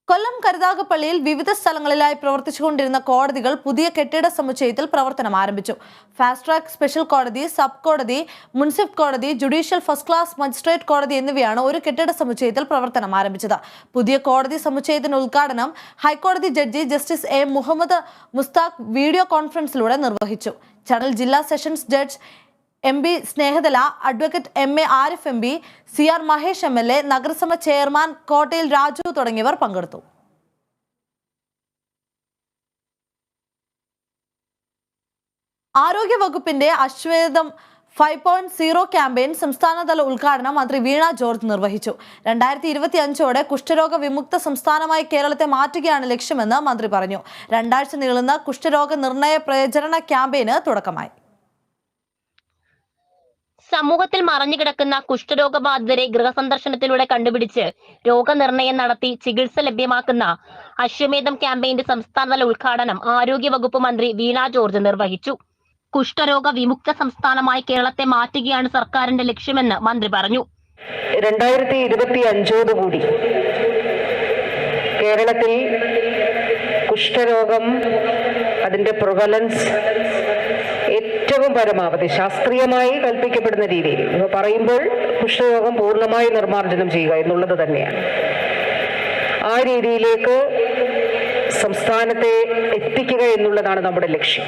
കൊല്ലം കരുനാഗപ്പള്ളിയിൽ വിവിധ സ്ഥലങ്ങളിലായി പ്രവർത്തിച്ചുകൊണ്ടിരുന്ന കോടതികൾ പുതിയ കെട്ടിട സമുച്ചയത്തിൽ പ്രവർത്തനം ആരംഭിച്ചു. ഫാസ്റ്റ് ട്രാക്ക് സ്പെഷ്യൽ കോടതി, സബ് കോടതി, മുൻസിഫ് കോടതി, ജുഡീഷ്യൽ ഫസ്റ്റ് ക്ലാസ് മജിസ്ട്രേറ്റ് കോടതി എന്നിവയാണ് ഒരു കെട്ടിട സമുച്ചയത്തിൽ പ്രവർത്തനം ആരംഭിച്ചത്. പുതിയ കോടതി സമുച്ചയത്തിന്റെ ഉദ്ഘാടനം ഹൈക്കോടതി ജഡ്ജി justice A Muhammad Mushtaq video കോൺഫറൻസിലൂടെ നിർവഹിച്ചു. ചടങ്ങിൽ ജില്ലാ സെഷൻസ് ജഡ്ജ് MP സ്നേഹതല, advocate MA Arif MP, CR Mahesh MLA, നഗരസഭ ചെയർമാൻ കോട്ടയിൽ രാജു തുടങ്ങിയവർ പങ്കെടുത്തു. ആരോഗ്യ വകുപ്പിന്റെ അശ്വേതം 5.0 ക്യാമ്പയിൻ സംസ്ഥാനതല ഉദ്ഘാടനം മന്ത്രി വീണ ജോർജ് നിർവഹിച്ചു. 2025ഓടെ കുഷ്ഠരോഗ വിമുക്ത സംസ്ഥാനമായി കേരളത്തെ മാറ്റുകയാണ് ലക്ഷ്യമെന്ന് മന്ത്രി പറഞ്ഞു. 2 ആഴ്ച നീളുന്ന കുഷ്ഠരോഗ നിർണയ പ്രചരണ ക്യാമ്പയിന് തുടക്കമായി. സമൂഹത്തിൽ മറഞ്ഞുകിടക്കുന്ന കുഷ്ഠരോഗബാധിതരെ ഗൃഹസന്ദർശനത്തിലൂടെ കണ്ടുപിടിച്ച് രോഗനിർണയം നടത്തി ചികിത്സ ലഭ്യമാക്കുന്ന അശ്വമേധം ക്യാമ്പയിന്റെ സംസ്ഥാനതല ഉദ്ഘാടനം ആരോഗ്യവകുപ്പ് മന്ത്രി വീണ ജോർജ് നിർവഹിച്ചു. കുഷ്ഠരോഗ വിമുക്ത സംസ്ഥാനമായി കേരളത്തെ മാറ്റുകയാണ് സർക്കാരിന്റെ ലക്ഷ്യമെന്ന് മന്ത്രി പറഞ്ഞു. 2025ഓടുകൂടി കേരളത്തിൽ കുഷ്ഠരോഗം അതിന്റെ പ്രിവലൻസ് ഏറ്റവും പരമാവധി ശാസ്ത്രീയമായി കൽപ്പിക്കപ്പെടുന്ന രീതിയിൽ പറയുമ്പോൾ കുഷ്ഠരോഗം പൂർണ്ണമായി നിർമ്മാർജ്ജനം ചെയ്യുക എന്നുള്ളത് തന്നെയാണ്. ആ രീതിയിലേക്ക് സംസ്ഥാനത്തെ എത്തിക്കുക എന്നുള്ളതാണ് നമ്മുടെ ലക്ഷ്യം.